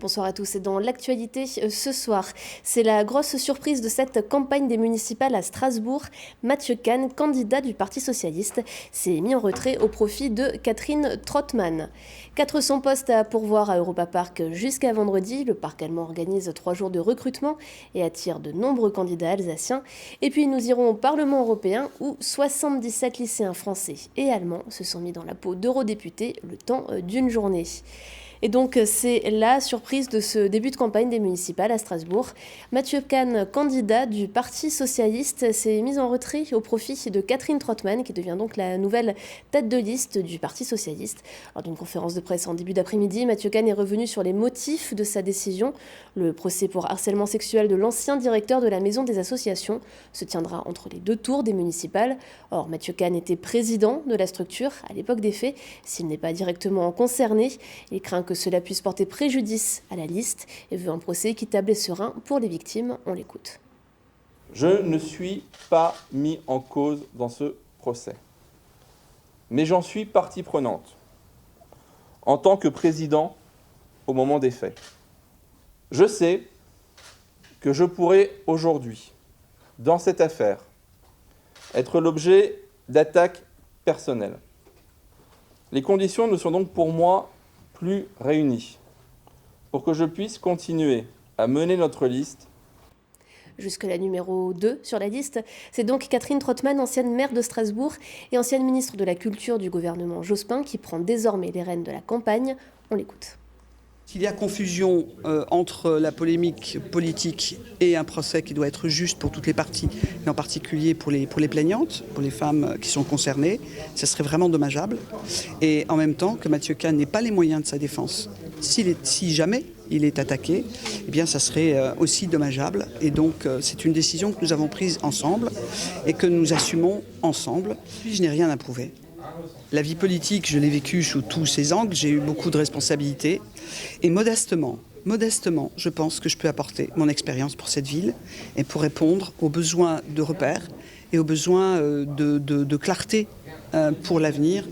bonsoir à tous. Et dans l'actualité ce soir, c'est la grosse surprise de cette campagne des municipales à Strasbourg. Mathieu Kahn, candidat du Parti socialiste, s'est mis en retrait au profit de Catherine Trottmann. 400 postes à pourvoir à Europa Park jusqu'à vendredi. Le parc allemand organise 3 jours de recrutement et attire de nombreux candidats alsaciens. Et puis nous irons au Parlement européen où 77 lycéens français et allemands se sont mis dans la peau d'eurodéputés le temps d'une journée. Et donc c'est la surprise de ce début de campagne des municipales à Strasbourg. Mathieu Kahn, candidat du Parti socialiste, s'est mis en retrait au profit de Catherine Trottmann, qui devient donc la nouvelle tête de liste du Parti socialiste. Lors d'une conférence de presse en début d'après-midi, Mathieu Kahn est revenu sur les motifs de sa décision. Le procès pour harcèlement sexuel de l'ancien directeur de la Maison des associations se tiendra entre les 2 tours des municipales. Or, Mathieu Kahn était président de la structure à l'époque des faits. S'il n'est pas directement concerné, il craint que cela puisse porter préjudice à la liste et veut un procès équitable et serein pour les victimes. On l'écoute. Je ne suis pas mis en cause dans ce procès, mais j'en suis partie prenante en tant que président au moment des faits. Je sais que je pourrais aujourd'hui, dans cette affaire, être l'objet d'attaques personnelles. Les conditions ne sont donc pour moi plus réunis pour que je puisse continuer à mener notre liste. Jusque la numéro 2 sur la liste, c'est donc Catherine Trottmann, ancienne maire de Strasbourg et ancienne ministre de la Culture du gouvernement Jospin, qui prend désormais les rênes de la campagne. On l'écoute. S'il y a confusion entre la polémique politique et un procès qui doit être juste pour toutes les parties, mais en particulier pour les plaignantes, pour les femmes qui sont concernées, ce serait vraiment dommageable. Et en même temps que Mathieu Kahn n'ait pas les moyens de sa défense, si jamais il est attaqué, eh bien ça serait aussi dommageable. Et donc c'est une décision que nous avons prise ensemble et que nous assumons ensemble. Je n'ai rien à prouver. La vie politique, je l'ai vécue sous tous ses angles, j'ai eu beaucoup de responsabilités. Et modestement, je pense que je peux apporter mon expérience pour cette ville et pour répondre aux besoins de repères et aux besoins de clarté pour l'avenir.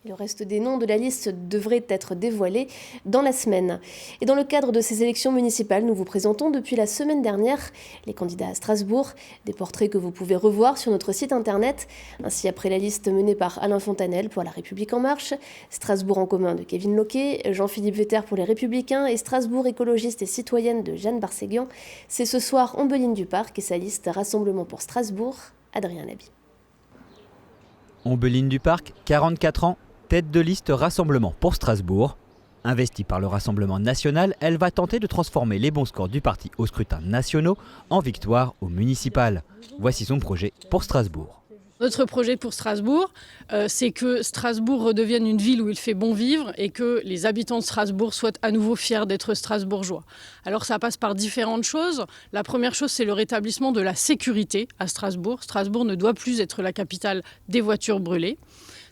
Le reste des noms de la liste devrait être dévoilé dans la semaine. Et dans le cadre de ces élections municipales, nous vous présentons depuis la semaine dernière les candidats à Strasbourg, des portraits que vous pouvez revoir sur notre site internet. Ainsi, après la liste menée par Alain Fontanel pour La République En Marche, Strasbourg en commun de Kevin Loquet, Jean-Philippe Vetter pour Les Républicains et Strasbourg écologiste et citoyenne de Jeanne Barséguian, c'est ce soir Ombeline du Parc et sa liste Rassemblement pour Strasbourg, Adrien Labi. Ombeline du Parc, 44 ans. Tête de liste Rassemblement pour Strasbourg. Investie par le Rassemblement national, elle va tenter de transformer les bons scores du parti aux scrutins nationaux en victoire au municipal. Voici son projet pour Strasbourg. Notre projet pour Strasbourg, c'est que Strasbourg redevienne une ville où il fait bon vivre et que les habitants de Strasbourg soient à nouveau fiers d'être strasbourgeois. Alors ça passe par différentes choses. La première chose, c'est le rétablissement de la sécurité à Strasbourg. Strasbourg ne doit plus être la capitale des voitures brûlées.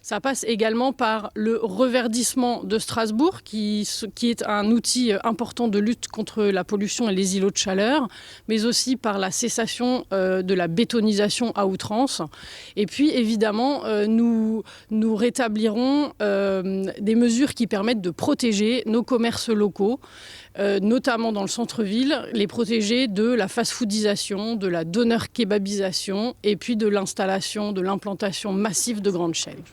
Ça passe également par le reverdissement de Strasbourg, qui est un outil important de lutte contre la pollution et les îlots de chaleur, mais aussi par la cessation de la bétonisation à outrance. Et puis, évidemment, nous rétablirons des mesures qui permettent de protéger nos commerces locaux, notamment dans le centre-ville, les protéger de la fast-foodisation, de la doner-kebabisation et puis de l'installation, de l'implantation massive de grandes chaînes.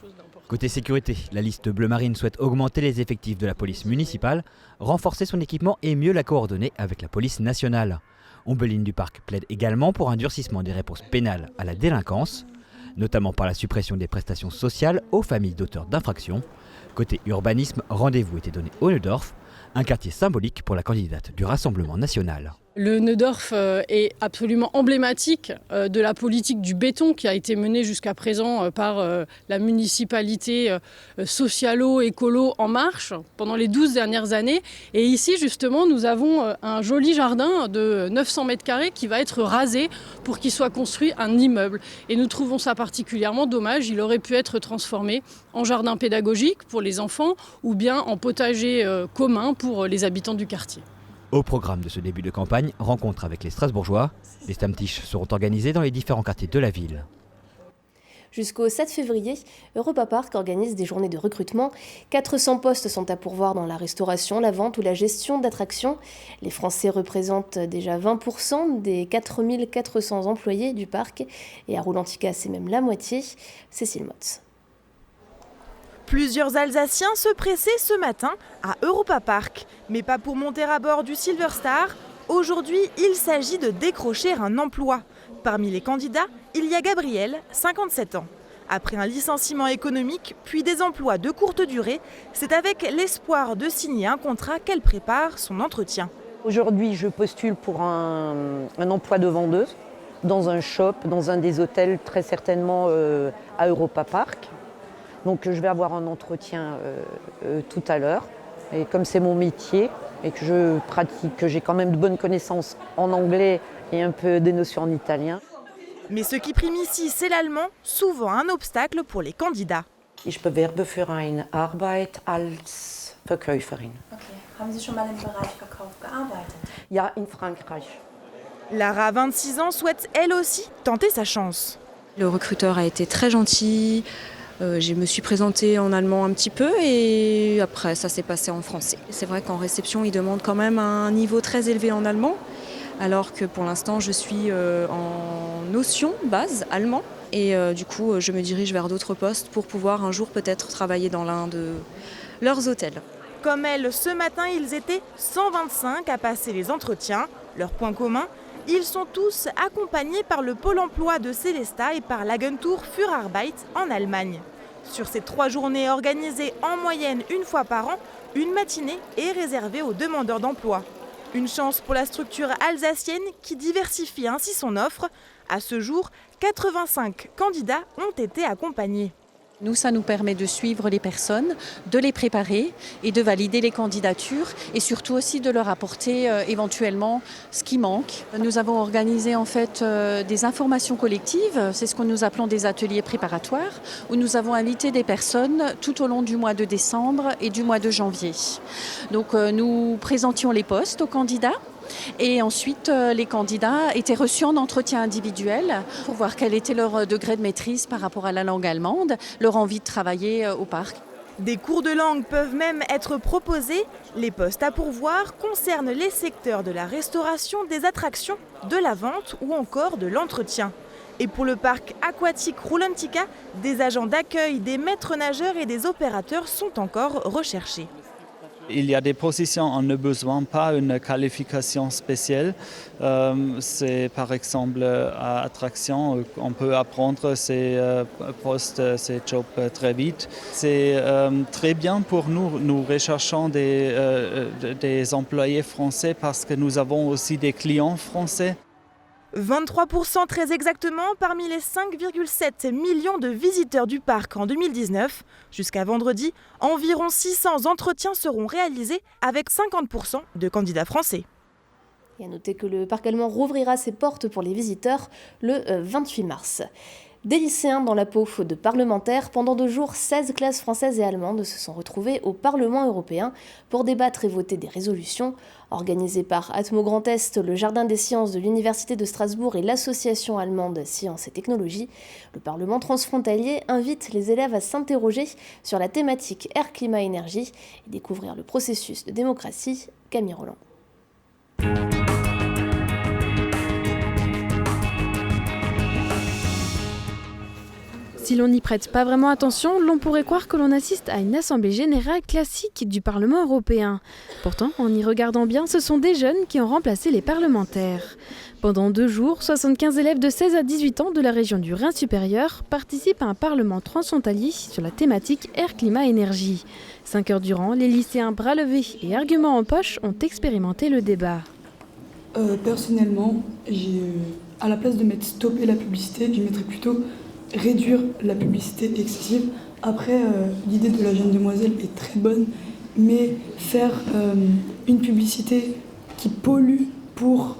Côté sécurité, la liste bleu marine souhaite augmenter les effectifs de la police municipale, renforcer son équipement et mieux la coordonner avec la police nationale. Ombeline du Parc plaide également pour un durcissement des réponses pénales à la délinquance, notamment par la suppression des prestations sociales aux familles d'auteurs d'infractions. Côté urbanisme, rendez-vous était donné au Neudorf, un quartier symbolique pour la candidate du Rassemblement national. Le Neudorf est absolument emblématique de la politique du béton qui a été menée jusqu'à présent par la municipalité socialo-écolo En Marche pendant les 12 dernières années. Et ici, justement, nous avons un joli jardin de 900 mètres carrés qui va être rasé pour qu'il soit construit un immeuble. Et nous trouvons ça particulièrement dommage. Il aurait pu être transformé en jardin pédagogique pour les enfants ou bien en potager commun pour les habitants du quartier. Au programme de ce début de campagne, rencontre avec les Strasbourgeois. Les Stammtisch seront organisés dans les différents quartiers de la ville. Jusqu'au 7 février, Europa Park organise des journées de recrutement. 400 postes sont à pourvoir dans la restauration, la vente ou la gestion d'attractions. Les Français représentent déjà 20% des 4400 employés du parc. Et à Roulantica, c'est même la moitié. Cécile Motz. Plusieurs Alsaciens se pressaient ce matin à Europa Park, mais pas pour monter à bord du Silver Star. Aujourd'hui, il s'agit de décrocher un emploi. Parmi les candidats, il y a Gabrielle, 57 ans. Après un licenciement économique, puis des emplois de courte durée, c'est avec l'espoir de signer un contrat qu'elle prépare son entretien. Aujourd'hui, je postule pour un emploi de vendeuse dans un shop, dans un des hôtels, très certainement à Europa Park. Donc je vais avoir un entretien tout à l'heure. Et comme c'est mon métier et que je pratique, que j'ai quand même de bonnes connaissances en anglais et un peu des notions en italien. Mais ce qui prime ici, c'est l'allemand, souvent un obstacle pour les candidats. Ich bewerbe für eine Arbeit als Verkäuferin. Okay. Haben Sie schon mal im Bereich Verkauf gearbeitet? Ja, in Frankreich. Lara, 26 ans, souhaite elle aussi tenter sa chance. Le recruteur a été très gentil. Je me suis présentée en allemand un petit peu et après ça s'est passé en français. C'est vrai qu'en réception, il demande quand même un niveau très élevé en allemand, alors que pour l'instant, je suis en notion base allemand. Et du coup, je me dirige vers d'autres postes pour pouvoir un jour peut-être travailler dans l'un de leurs hôtels. Comme elle, ce matin, ils étaient 125 à passer les entretiens. Leur point commun, ils sont tous accompagnés par le Pôle emploi de Sélestat et par l'Agentur für Arbeit en Allemagne. Sur ces 3 journées organisées en moyenne une fois par an, une matinée est réservée aux demandeurs d'emploi. Une chance pour la structure alsacienne qui diversifie ainsi son offre. À ce jour, 85 candidats ont été accompagnés. Nous, ça nous permet de suivre les personnes, de les préparer et de valider les candidatures et surtout aussi de leur apporter éventuellement ce qui manque. Nous avons organisé en fait des informations collectives, c'est ce que nous appelons des ateliers préparatoires, où nous avons invité des personnes tout au long du mois de décembre et du mois de janvier. Donc nous présentions les postes aux candidats. Et ensuite, les candidats étaient reçus en entretien individuel pour voir quel était leur degré de maîtrise par rapport à la langue allemande, leur envie de travailler au parc. Des cours de langue peuvent même être proposés. Les postes à pourvoir concernent les secteurs de la restauration, des attractions, de la vente ou encore de l'entretien. Et pour le parc aquatique Roulantica, des agents d'accueil, des maîtres nageurs et des opérateurs sont encore recherchés. Il y a des positions, on n'a besoin pas d'une qualification spéciale. C'est par exemple à attraction, on peut apprendre ces postes, ces jobs très vite. C'est très bien pour nous. Nous recherchons des employés français parce que nous avons aussi des clients français. 23% très exactement parmi les 5,7 millions de visiteurs du parc en 2019. Jusqu'à vendredi, environ 600 entretiens seront réalisés avec 50% de candidats français. Et à noter que le parc allemand rouvrira ses portes pour les visiteurs le 28 mars. Des lycéens dans la peau de parlementaires, pendant 2 jours, 16 classes françaises et allemandes se sont retrouvées au Parlement européen pour débattre et voter des résolutions. Organisées par Atmo Grand Est, le Jardin des sciences de l'Université de Strasbourg et l'Association allemande Sciences et Technologies, le Parlement transfrontalier invite les élèves à s'interroger sur la thématique air, climat, énergie et découvrir le processus de démocratie. Camille Roland. Si l'on n'y prête pas vraiment attention, l'on pourrait croire que l'on assiste à une assemblée générale classique du Parlement européen. Pourtant, en y regardant bien, ce sont des jeunes qui ont remplacé les parlementaires. Pendant 2 jours, 75 élèves de 16 à 18 ans de la région du Rhin supérieur participent à un parlement transfrontalier sur la thématique air, climat, énergie. 5 heures durant, les lycéens bras levés et arguments en poche ont expérimenté le débat. Personnellement, à la place de mettre stopper la publicité, je mettrais plutôt réduire la publicité excessive. Après, l'idée de la jeune demoiselle est très bonne, mais faire une publicité qui pollue pour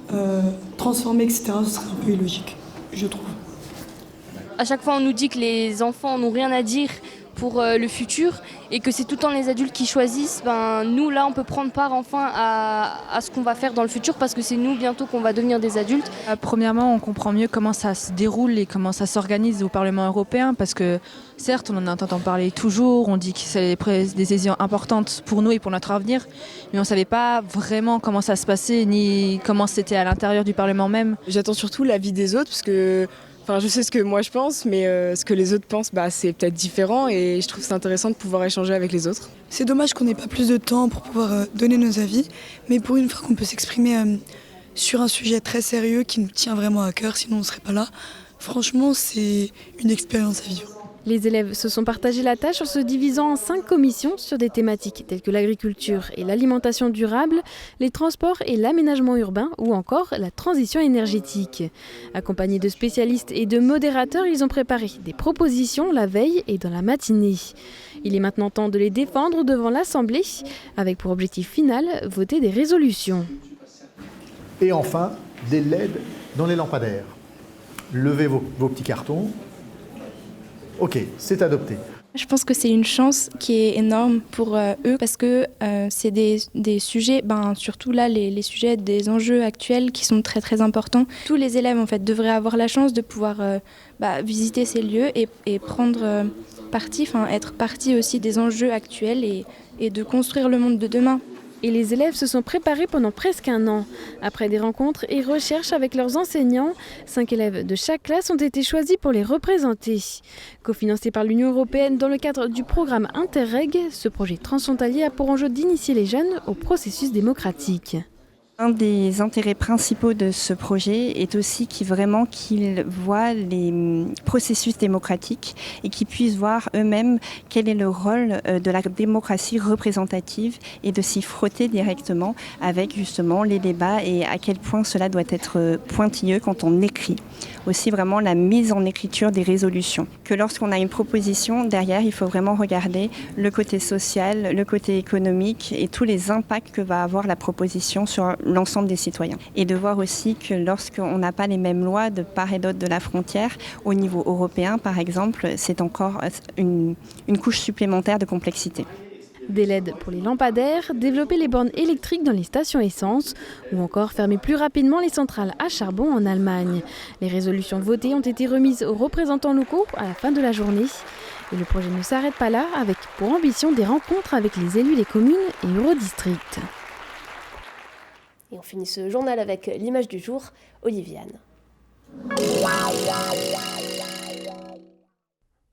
transformer, etc., ce serait un peu illogique, je trouve. À chaque fois, on nous dit que les enfants n'ont rien à dire pour le futur et que c'est tout le temps les adultes qui choisissent, nous là on peut prendre part enfin à ce qu'on va faire dans le futur parce que c'est nous bientôt qu'on va devenir des adultes. Premièrement, on comprend mieux comment ça se déroule et comment ça s'organise au Parlement européen parce que certes on en entend parler toujours, on dit que c'est des décisions importantes pour nous et pour notre avenir, mais on ne savait pas vraiment comment ça se passait ni comment c'était à l'intérieur du Parlement même. J'attends surtout l'avis des autres parce que je sais ce que moi je pense, mais ce que les autres pensent, c'est peut-être différent et je trouve c'est intéressant de pouvoir échanger avec les autres. C'est dommage qu'on n'ait pas plus de temps pour pouvoir donner nos avis, mais pour une fois qu'on peut s'exprimer sur un sujet très sérieux qui nous tient vraiment à cœur, sinon on ne serait pas là. Franchement, c'est une expérience à vivre. Les élèves se sont partagés la tâche en se divisant en 5 commissions sur des thématiques telles que l'agriculture et l'alimentation durable, les transports et l'aménagement urbain ou encore la transition énergétique. Accompagnés de spécialistes et de modérateurs, ils ont préparé des propositions la veille et dans la matinée. Il est maintenant temps de les défendre devant l'Assemblée, avec pour objectif final voter des résolutions. Et enfin, des LED dans les lampadaires. Levez vos petits cartons. Ok, c'est adopté. Je pense que c'est une chance qui est énorme pour eux parce que c'est des sujets, surtout là les sujets des enjeux actuels qui sont très très importants. Tous les élèves en fait devraient avoir la chance de pouvoir visiter ces lieux et prendre partie, être partie aussi des enjeux actuels et de construire le monde de demain. Et les élèves se sont préparés pendant presque un an. Après des rencontres et recherches avec leurs enseignants, 5 élèves de chaque classe ont été choisis pour les représenter. Cofinancé par l'Union européenne dans le cadre du programme Interreg, ce projet transfrontalier a pour enjeu d'initier les jeunes au processus démocratique. Un des intérêts principaux de ce projet est aussi qu'ils voient les processus démocratiques et qu'ils puissent voir eux-mêmes quel est le rôle de la démocratie représentative et de s'y frotter directement avec justement les débats et à quel point cela doit être pointilleux quand on écrit. Aussi vraiment la mise en écriture des résolutions. Que lorsqu'on a une proposition, derrière il faut vraiment regarder le côté social, le côté économique et tous les impacts que va avoir la proposition sur l'ensemble des citoyens. Et de voir aussi que lorsqu'on n'a pas les mêmes lois de part et d'autre de la frontière, au niveau européen par exemple, c'est encore une couche supplémentaire de complexité. Des LED pour les lampadaires, développer les bornes électriques dans les stations essence ou encore fermer plus rapidement les centrales à charbon en Allemagne. Les résolutions votées ont été remises aux représentants locaux à la fin de la journée. Et le projet ne s'arrête pas là, avec pour ambition des rencontres avec les élus des communes et eurodistricts. Et on finit ce journal avec l'image du jour, Oliviane.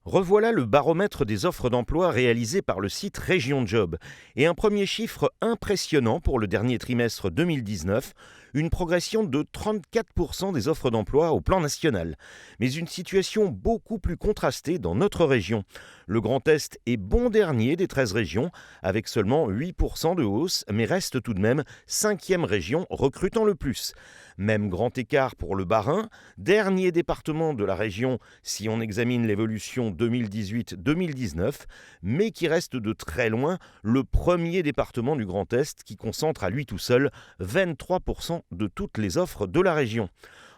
Revoilà le baromètre des offres d'emploi réalisé par le site Région Job. Et un premier chiffre impressionnant pour le dernier trimestre 2019, une progression de 34% des offres d'emploi au plan national. Mais une situation beaucoup plus contrastée dans notre région. Le Grand Est est bon dernier des 13 régions, avec seulement 8% de hausse, mais reste tout de même 5e région recrutant le plus. Même grand écart pour le Bas-Rhin, dernier département de la région si on examine l'évolution 2018-2019, mais qui reste de très loin le premier département du Grand Est qui concentre à lui tout seul 23% de toutes les offres de la région.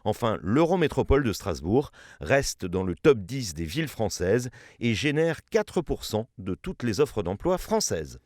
Enfin, l'Eurométropole de Strasbourg reste dans le top 10 des villes françaises et génère 4% de toutes les offres d'emploi françaises.